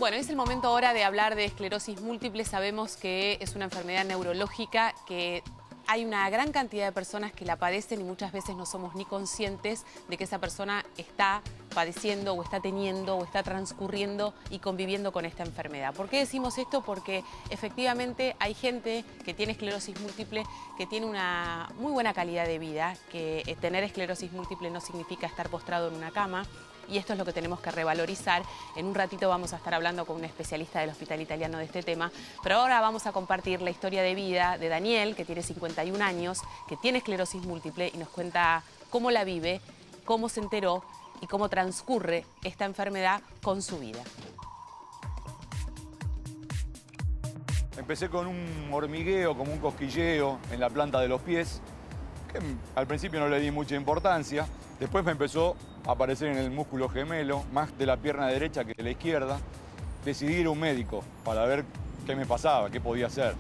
Bueno, es el momento ahora de hablar de esclerosis múltiple. Sabemos que es una enfermedad neurológica que hay una gran cantidad de personas que la padecen y muchas veces no somos ni conscientes de que esa persona está padeciendo o está teniendo o está transcurriendo y conviviendo con esta enfermedad. ¿Por qué decimos esto? Porque efectivamente hay gente que tiene esclerosis múltiple que tiene una muy buena calidad de vida, que tener esclerosis múltiple no significa estar postrado en una cama. Y esto es lo que tenemos que revalorizar. En un ratito vamos a estar hablando con un especialista del Hospital Italiano de este tema, pero ahora vamos a compartir la historia de vida de Daniel, que tiene 51 años, que tiene esclerosis múltiple y nos cuenta cómo la vive, cómo se enteró y cómo transcurre esta enfermedad con su vida. Empecé con un hormigueo, como un cosquilleo en la planta de los pies, que al principio no le di mucha importancia. Después me empezó a aparecer en el músculo gemelo, más de la pierna derecha que de la izquierda. Decidí ir a un médico para ver qué me pasaba, qué podía hacer.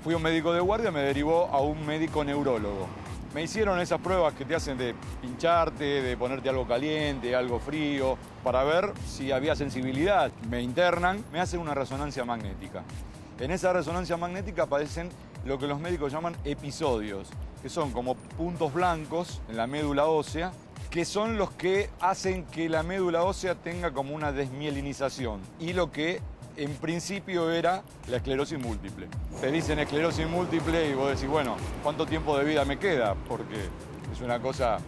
Fui a un médico de guardia, me derivó a un médico neurólogo. Me hicieron esas pruebas que te hacen de pincharte, de ponerte algo caliente, algo frío, para ver si había sensibilidad. Me internan, me hacen una resonancia magnética. En esa resonancia magnética aparecen lo que los médicos llaman episodios, que son como puntos blancos en la médula ósea, que son los que hacen que la médula ósea tenga como una desmielinización y lo que en principio era la esclerosis múltiple. Te dicen esclerosis múltiple y vos decís, bueno, ¿cuánto tiempo de vida me queda? Porque es una cosa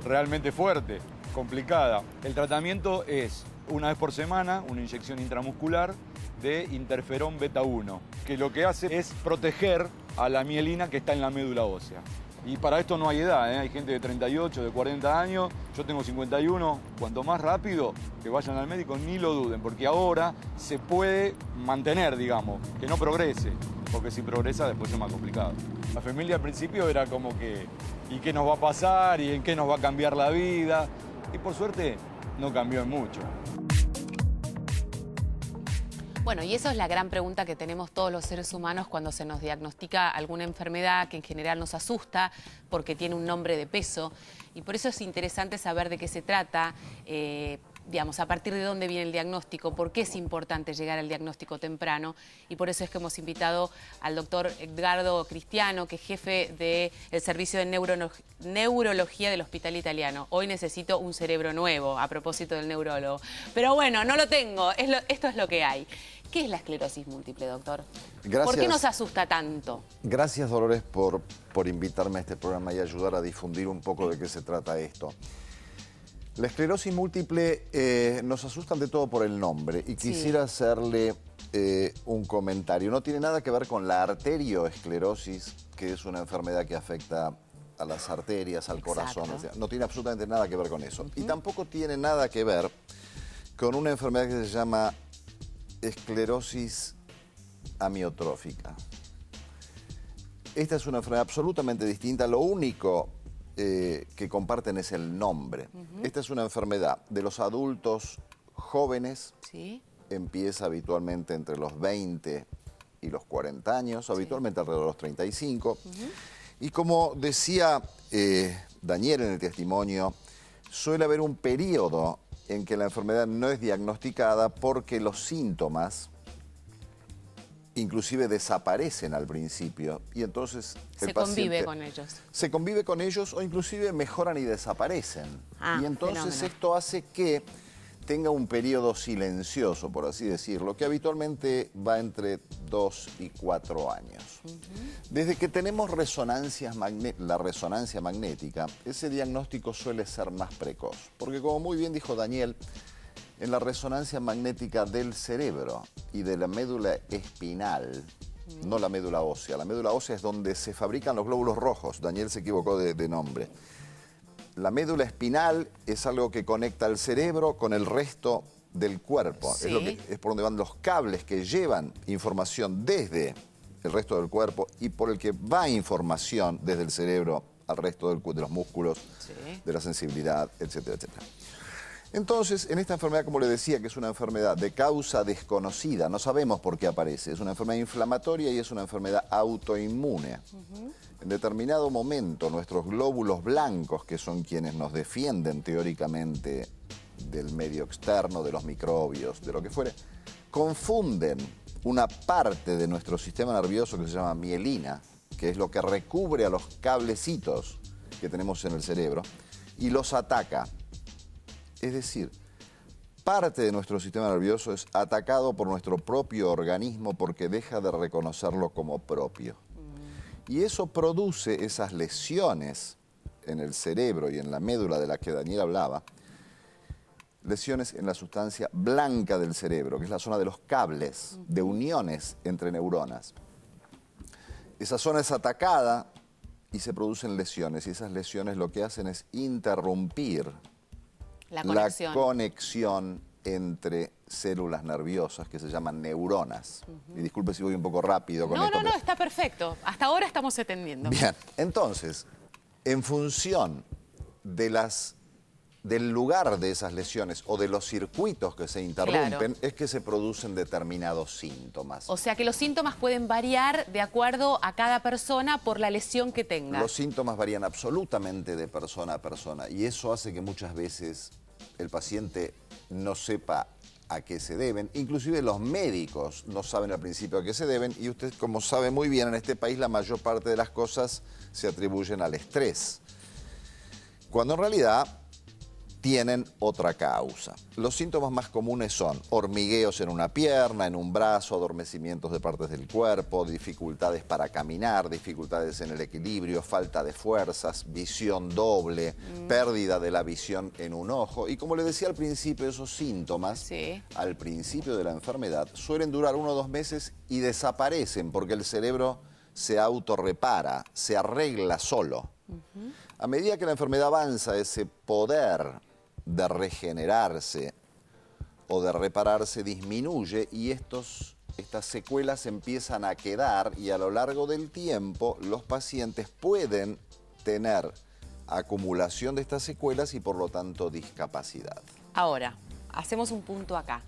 realmente fuerte, complicada. El tratamiento es una vez por semana, una inyección intramuscular de interferón beta 1, que lo que hace es proteger a la mielina que está en la médula ósea. Y para esto no hay edad, ¿eh? Hay gente de 38, de 40 años, yo tengo 51. Cuanto más rápido que vayan al médico, ni lo duden, porque ahora se puede mantener, digamos, que no progrese, porque si progresa después es más complicado. La familia al principio era como que, ¿y qué nos va a pasar? ¿Y en qué nos va a cambiar la vida? Y por suerte no cambió en mucho. Bueno, y eso es la gran pregunta que tenemos todos los seres humanos cuando se nos diagnostica alguna enfermedad que en general nos asusta porque tiene un nombre de peso. Y por eso es interesante saber de qué se trata, digamos, a partir de dónde viene el diagnóstico, por qué es importante llegar al diagnóstico temprano. Y por eso es que hemos invitado al doctor Edgardo Cristiano, que es jefe del Servicio de Neurología del Hospital Italiano. Hoy necesito un cerebro nuevo, a propósito del neurólogo. Pero bueno, no lo tengo, esto es lo que hay. ¿Qué es la esclerosis múltiple, doctor? Gracias. ¿Por qué nos asusta tanto? Gracias, Dolores, por invitarme a este programa y ayudar a difundir un poco de qué se trata esto. La esclerosis múltiple nos asusta ante todo por el nombre y quisiera hacerle un comentario. No tiene nada que ver con la arterioesclerosis, que es una enfermedad que afecta a las arterias, al corazón. O sea, no tiene absolutamente nada que ver con eso. Y tampoco tiene nada que ver con una enfermedad que se llama esclerosis amiotrófica. Esta es una enfermedad absolutamente distinta. Lo único que comparten es el nombre. Esta es una enfermedad de los adultos jóvenes. ¿Sí? Empieza habitualmente entre los 20 y los 40 años, habitualmente alrededor de los 35. Y como decía Daniel en el testimonio, suele haber un periodo en que la enfermedad no es diagnosticada porque los síntomas inclusive desaparecen al principio y entonces se convive con ellos. Se convive con ellos o inclusive mejoran y desaparecen. Y entonces fenómeno. Esto hace que tenga un periodo silencioso, por así decirlo, que habitualmente va entre 2 y 4 años. Desde que tenemos la resonancia magnética, ese diagnóstico suele ser más precoz, porque como muy bien dijo Daniel, en la resonancia magnética del cerebro y de la médula espinal, no la médula ósea es donde se fabrican los glóbulos rojos, Daniel se equivocó de nombre. La médula espinal es algo que conecta el cerebro con el resto del cuerpo. Sí. Es por donde van los cables que llevan información desde el resto del cuerpo y por el que va información desde el cerebro al resto de los músculos, de la sensibilidad, etcétera, etcétera. Entonces, en esta enfermedad, como le decía, que es una enfermedad de causa desconocida, no sabemos por qué aparece, es una enfermedad inflamatoria y es una enfermedad autoinmune. En determinado momento, nuestros glóbulos blancos, que son quienes nos defienden teóricamente del medio externo, de los microbios, de lo que fuere, confunden una parte de nuestro sistema nervioso que se llama mielina, que es lo que recubre a los cablecitos que tenemos en el cerebro, y los ataca. Es decir, parte de nuestro sistema nervioso es atacado por nuestro propio organismo porque deja de reconocerlo como propio. Y eso produce esas lesiones en el cerebro y en la médula de la que Daniel hablaba, lesiones en la sustancia blanca del cerebro, que es la zona de los cables, de uniones entre neuronas. Esa zona es atacada y se producen lesiones, y esas lesiones lo que hacen es interrumpir la conexión entre células nerviosas que se llaman neuronas. Y disculpe si voy un poco rápido con esto. No, está perfecto. Hasta ahora estamos entendiendo. Bien, entonces, en función de del lugar de esas lesiones o de los circuitos que se interrumpen, es que se producen determinados síntomas. O sea que los síntomas pueden variar de acuerdo a cada persona por la lesión que tenga. Los síntomas varían absolutamente de persona a persona, y eso hace que muchas veces el paciente no sepa a qué se deben. Inclusive los médicos no saben al principio a qué se deben, y usted, como sabe muy bien, en este país la mayor parte de las cosas se atribuyen al estrés, cuando en realidad tienen otra causa. Los síntomas más comunes son hormigueos en una pierna, en un brazo, adormecimientos de partes del cuerpo, dificultades para caminar, dificultades en el equilibrio, falta de fuerzas, visión doble, pérdida de la visión en un ojo. Y como le decía al principio, esos síntomas, al principio de la enfermedad, suelen durar 1 o 2 meses y desaparecen porque el cerebro se autorrepara, se arregla solo. A medida que la enfermedad avanza, ese poder de regenerarse o de repararse disminuye, y estas secuelas empiezan a quedar, y a lo largo del tiempo los pacientes pueden tener acumulación de estas secuelas y por lo tanto discapacidad. Ahora, hacemos un punto acá.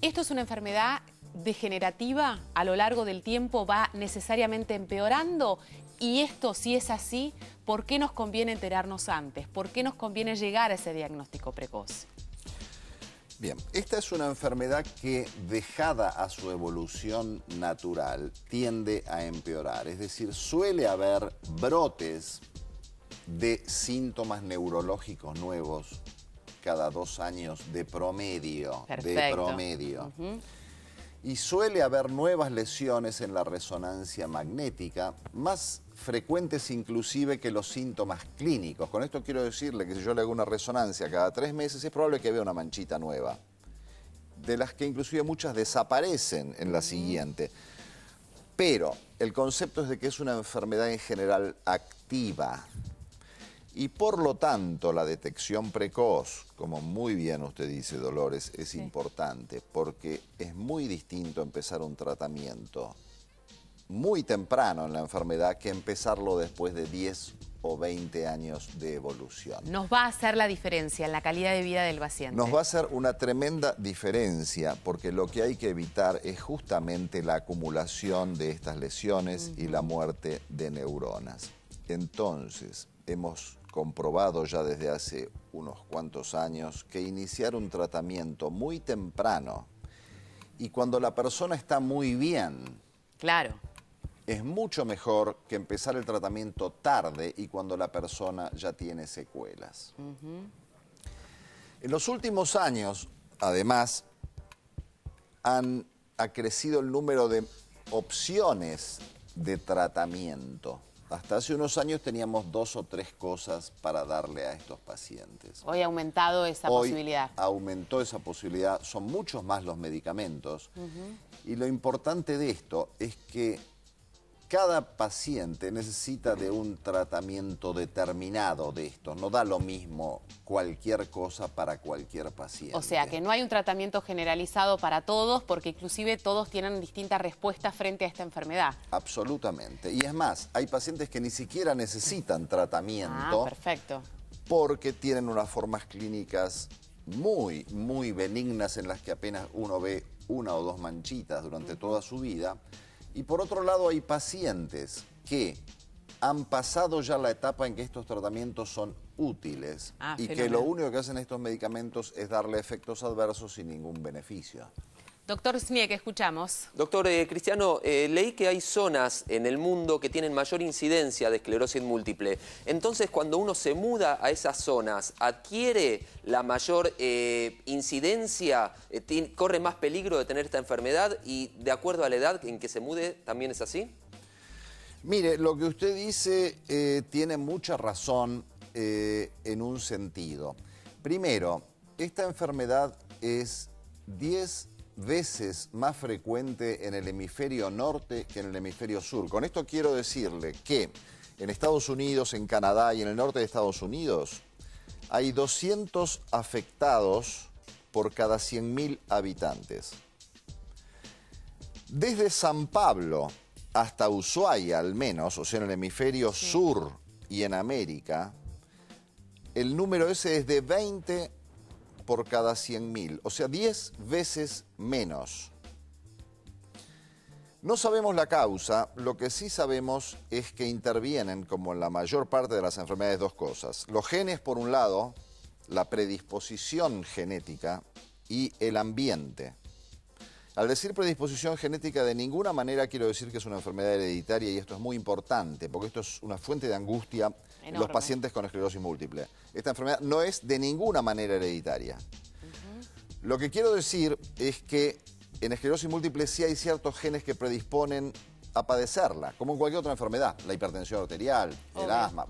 ¿Esto es una enfermedad degenerativa? ¿A lo largo del tiempo va necesariamente empeorando? Y esto, si es así, ¿por qué nos conviene enterarnos antes? ¿Por qué nos conviene llegar a ese diagnóstico precoz? Bien, esta es una enfermedad que, dejada a su evolución natural, tiende a empeorar. Es decir, suele haber brotes de síntomas neurológicos nuevos cada 2 años de promedio. Perfecto. De promedio. Y suele haber nuevas lesiones en la resonancia magnética, más frecuentes inclusive que los síntomas clínicos. Con esto quiero decirle que si yo le hago una resonancia cada 3 meses, es probable que vea una manchita nueva, de las que inclusive muchas desaparecen en la siguiente. Pero el concepto es de que es una enfermedad en general activa. Y por lo tanto, la detección precoz, como muy bien usted dice, Dolores, es importante, porque es muy distinto empezar un tratamiento muy temprano en la enfermedad que empezarlo después de 10 o 20 años de evolución. Nos va a hacer la diferencia en la calidad de vida del paciente. Nos va a hacer una tremenda diferencia, porque lo que hay que evitar es justamente la acumulación de estas lesiones y la muerte de neuronas. Entonces, hemos comprobado ya desde hace unos cuantos años que iniciar un tratamiento muy temprano y cuando la persona está muy bien, es mucho mejor que empezar el tratamiento tarde y cuando la persona ya tiene secuelas. En los últimos años, además, ha crecido el número de opciones de tratamiento. Hasta hace unos años teníamos 2 o 3 cosas para darle a estos pacientes. Hoy ha aumentado esa posibilidad. Aumentó esa posibilidad, son muchos más los medicamentos. Y lo importante de esto es que cada paciente necesita de un tratamiento determinado de esto. No da lo mismo cualquier cosa para cualquier paciente. O sea, que no hay un tratamiento generalizado para todos, porque inclusive todos tienen distintas respuestas frente a esta enfermedad. Absolutamente. Y es más, hay pacientes que ni siquiera necesitan tratamiento. Perfecto. Porque tienen unas formas clínicas muy, muy benignas en las que apenas uno ve 1 o 2 manchitas durante toda su vida. Y por otro lado hay pacientes que han pasado ya la etapa en que estos tratamientos son útiles y que lo único que hacen estos medicamentos es darle efectos adversos sin ningún beneficio. Doctor Sniek, escuchamos. Doctor Cristiano, leí que hay zonas en el mundo que tienen mayor incidencia de esclerosis múltiple. Entonces, cuando uno se muda a esas zonas, ¿adquiere la mayor incidencia? ¿Corre más peligro de tener esta enfermedad? Y de acuerdo a la edad en que se mude, ¿también es así? Mire, lo que usted dice tiene mucha razón en un sentido. Primero, esta enfermedad es 10 veces más frecuente en el hemisferio norte que en el hemisferio sur. Con esto quiero decirle que en Estados Unidos, en Canadá y en el norte de Estados Unidos hay 200 afectados por cada 100.000 habitantes. Desde San Pablo hasta Ushuaia, al menos, o sea, en el hemisferio sur y en América, el número ese es de 20 por cada 100.000, o sea, 10 veces menos. No sabemos la causa, lo que sí sabemos es que intervienen, como en la mayor parte de las enfermedades, dos cosas. Los genes, por un lado, la predisposición genética y el ambiente. Al decir predisposición genética, de ninguna manera quiero decir que es una enfermedad hereditaria, y esto es muy importante, porque esto es una fuente de angustia en los pacientes con esclerosis múltiple. Esta enfermedad no es de ninguna manera hereditaria. Lo que quiero decir es que en esclerosis múltiple sí hay ciertos genes que predisponen a padecerla, como en cualquier otra enfermedad, la hipertensión arterial, el asma,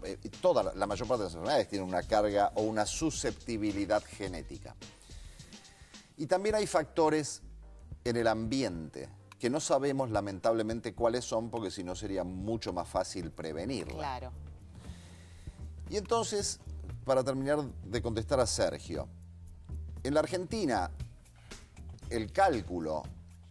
la mayor parte de las enfermedades tienen una carga o una susceptibilidad genética. Y también hay factores en el ambiente que no sabemos lamentablemente cuáles son, porque si no sería mucho más fácil prevenirla. Claro. Y entonces, para terminar de contestar a Sergio, en la Argentina el cálculo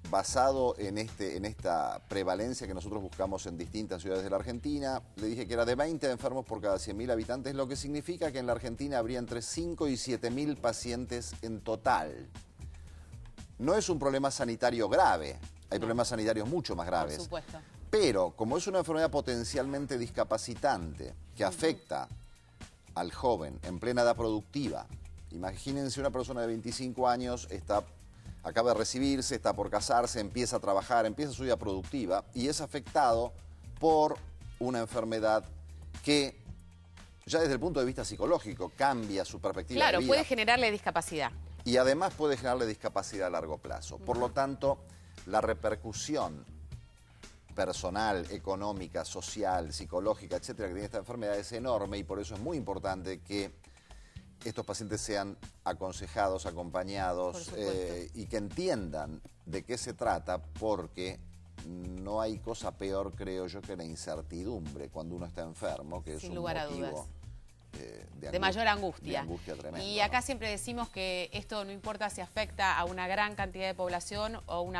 basado en esta prevalencia que nosotros buscamos en distintas ciudades de la Argentina, le dije que era de 20 enfermos por cada 100.000 habitantes, lo que significa que en la Argentina habría entre 5 y 7.000 pacientes en total. No es un problema sanitario grave, hay problemas sanitarios mucho más graves. Por supuesto. Pero como es una enfermedad potencialmente discapacitante que afecta al joven en plena edad productiva, imagínense una persona de 25 años, acaba de recibirse, está por casarse, empieza a trabajar, empieza su vida productiva y es afectado por una enfermedad que ya desde el punto de vista psicológico cambia su perspectiva de vida. Claro, puede generarle discapacidad. Y además puede generarle discapacidad a largo plazo. Por lo tanto, la repercusión personal, económica, social, psicológica, etcétera, que tiene esta enfermedad es enorme, y por eso es muy importante que estos pacientes sean aconsejados, acompañados y que entiendan de qué se trata, porque no hay cosa peor, creo yo, que la incertidumbre cuando uno está enfermo, que es Sin un lugar a motivo dudas. de mayor angustia. De angustia tremenda. Y acá siempre decimos que esto no importa si afecta a una gran cantidad de población o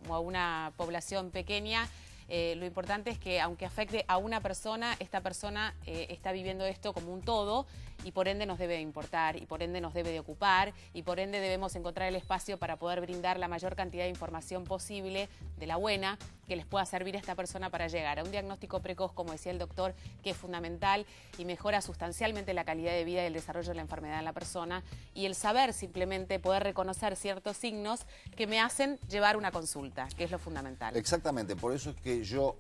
a una población pequeña. Lo importante es que aunque afecte a una persona, esta persona está viviendo esto como un todo, y por ende nos debe de importar, y por ende nos debe de ocupar, y por ende debemos encontrar el espacio para poder brindar la mayor cantidad de información posible, de la buena, que les pueda servir a esta persona para llegar a un diagnóstico precoz, como decía el doctor, que es fundamental y mejora sustancialmente la calidad de vida y el desarrollo de la enfermedad en la persona, y el saber simplemente poder reconocer ciertos signos que me hacen llevar una consulta, que es lo fundamental. Exactamente, por eso es que yo,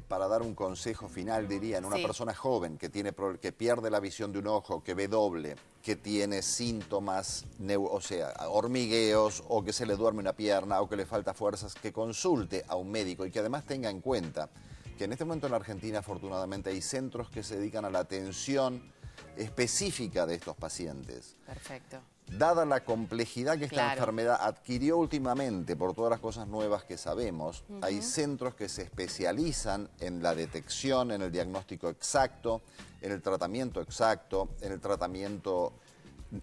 para dar un consejo final, diría, en una persona joven que pierde la visión de un ojo, que ve doble, que tiene síntomas, o sea, hormigueos, o que se le duerme una pierna, o que le falta fuerzas, que consulte a un médico, y que además tenga en cuenta que en este momento en la Argentina, afortunadamente, hay centros que se dedican a la atención específica de estos pacientes. Perfecto. Dada la complejidad que esta enfermedad adquirió últimamente por todas las cosas nuevas que sabemos, hay centros que se especializan en la detección, en el diagnóstico exacto, en el tratamiento exacto, en el tratamiento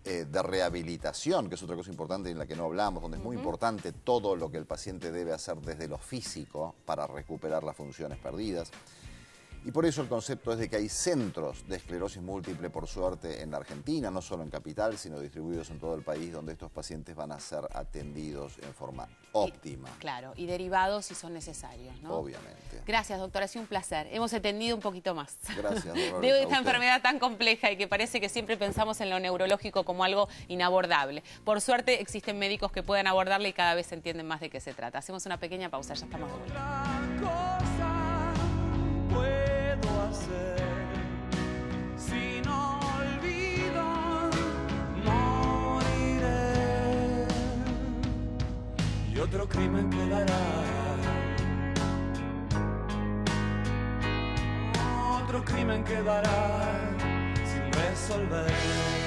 de rehabilitación, que es otra cosa importante en la que no hablamos, donde es muy importante todo lo que el paciente debe hacer desde lo físico para recuperar las funciones perdidas. Y por eso el concepto es de que hay centros de esclerosis múltiple, por suerte, en la Argentina, no solo en Capital, sino distribuidos en todo el país, donde estos pacientes van a ser atendidos en forma óptima. Claro, y derivados si son necesarios, ¿no? Obviamente. Gracias, doctora, ha sido un placer. Hemos entendido un poquito más. Gracias, Dolores, de a esta usted. enfermedad tan compleja y que parece que siempre pensamos en lo neurológico como algo inabordable. Por suerte existen médicos que pueden abordarle y cada vez entienden más de qué se trata. Hacemos una pequeña pausa, ya estamos de vuelta. Cosa puedo hacer si no olvido, moriré y otro crimen quedará, otro crimen quedará sin resolver.